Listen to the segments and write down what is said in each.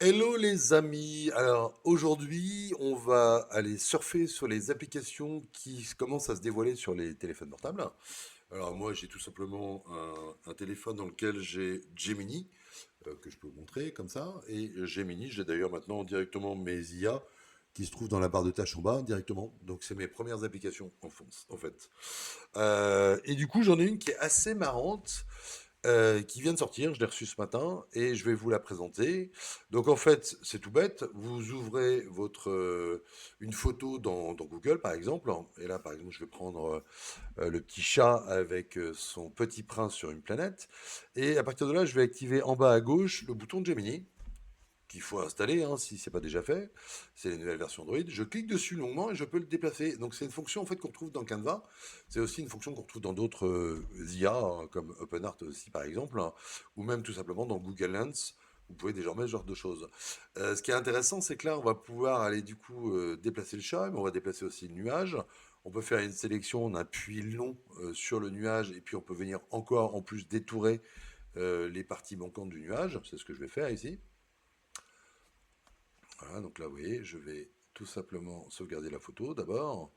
Hello les amis, alors aujourd'hui on va aller surfer sur les applications qui commencent à se dévoiler sur les téléphones portables. Alors moi j'ai tout simplement un téléphone dans lequel j'ai Gemini, que je peux vous montrer comme ça, et Gemini j'ai d'ailleurs maintenant directement mes IA qui se trouvent dans la barre de tâches en bas directement, donc c'est mes premières applications en fait. Et du coup j'en ai une qui est assez marrante, qui vient de sortir, je l'ai reçue ce matin et je vais vous la présenter. Donc en fait, c'est tout bête, vous ouvrez une photo dans Google par exemple, et là par exemple je vais prendre le petit chat avec son petit prince sur une planète, et à partir de là je vais activer en bas à gauche le bouton de Gemini, qu'il faut installer hein, si c'est pas déjà fait. C'est les nouvelles versions Android. Je clique dessus longuement et je peux le déplacer. Donc c'est une fonction en fait qu'on retrouve dans Canva. C'est aussi une fonction qu'on retrouve dans d'autres IA hein, comme OpenArt aussi par exemple, hein, ou même tout simplement dans Google Lens. Vous pouvez désormais ce genre de choses. Ce qui est intéressant, c'est que là, on va pouvoir aller du coup déplacer le chat, mais on va déplacer aussi le nuage. On peut faire une sélection d'un puits long sur le nuage, et puis on peut venir encore en plus détourer les parties manquantes du nuage. C'est ce que je vais faire ici. Voilà, donc là, vous voyez, je vais tout simplement sauvegarder la photo d'abord.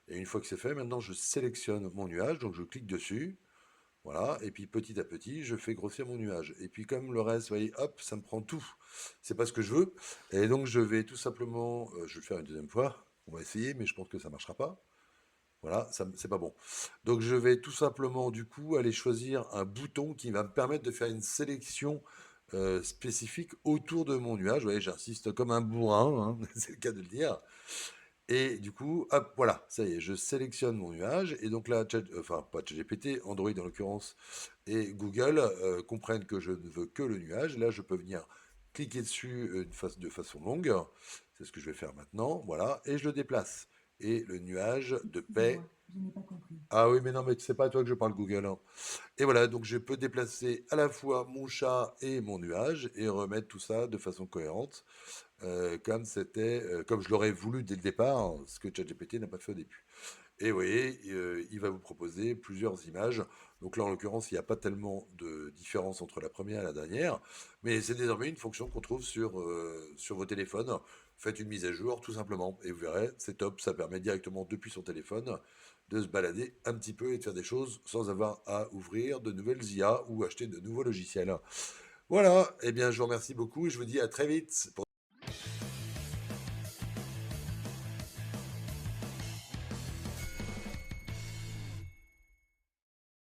Et une fois que c'est fait, maintenant, je sélectionne mon nuage. Donc, je clique dessus. Voilà. Et puis, petit à petit, je fais grossir mon nuage. Et puis, comme le reste, vous voyez, hop, ça me prend tout. C'est pas ce que je veux. Et donc, je vais tout simplement, je vais le faire une deuxième fois. On va essayer, mais je pense que ça marchera pas. Voilà, ça, c'est pas bon. Donc, je vais tout simplement, du coup, aller choisir un bouton qui va me permettre de faire une sélection spécifique autour de mon nuage. Vous voyez, j'insiste comme un bourrin, hein, c'est le cas de le dire. Et du coup, hop, voilà, ça y est, je sélectionne mon nuage. Et donc là, enfin, pas ChatGPT, Android en l'occurrence, et Google comprennent que je ne veux que le nuage. Là, je peux venir cliquer dessus de façon longue. C'est ce que je vais faire maintenant. Voilà, et je le déplace. Et le nuage de paix. Excusez-moi, je n'ai pas compris. Ah oui, mais non, mais c'est pas à toi que je parle, Google, hein. Et voilà, donc je peux déplacer à la fois mon chat et mon nuage et remettre tout ça de façon cohérente, comme je l'aurais voulu dès le départ, hein, ce que ChatGPT n'a pas fait au début. Et vous voyez, il va vous proposer plusieurs images. Donc là, en l'occurrence, il n'y a pas tellement de différence entre la première et la dernière, mais c'est désormais une fonction qu'on trouve sur vos téléphones. Faites une mise à jour, tout simplement, et vous verrez, c'est top, ça permet directement depuis son téléphone de se balader un petit peu et de faire des choses sans avoir à ouvrir de nouvelles IA ou acheter de nouveaux logiciels. Voilà, eh bien je vous remercie beaucoup et je vous dis à très vite.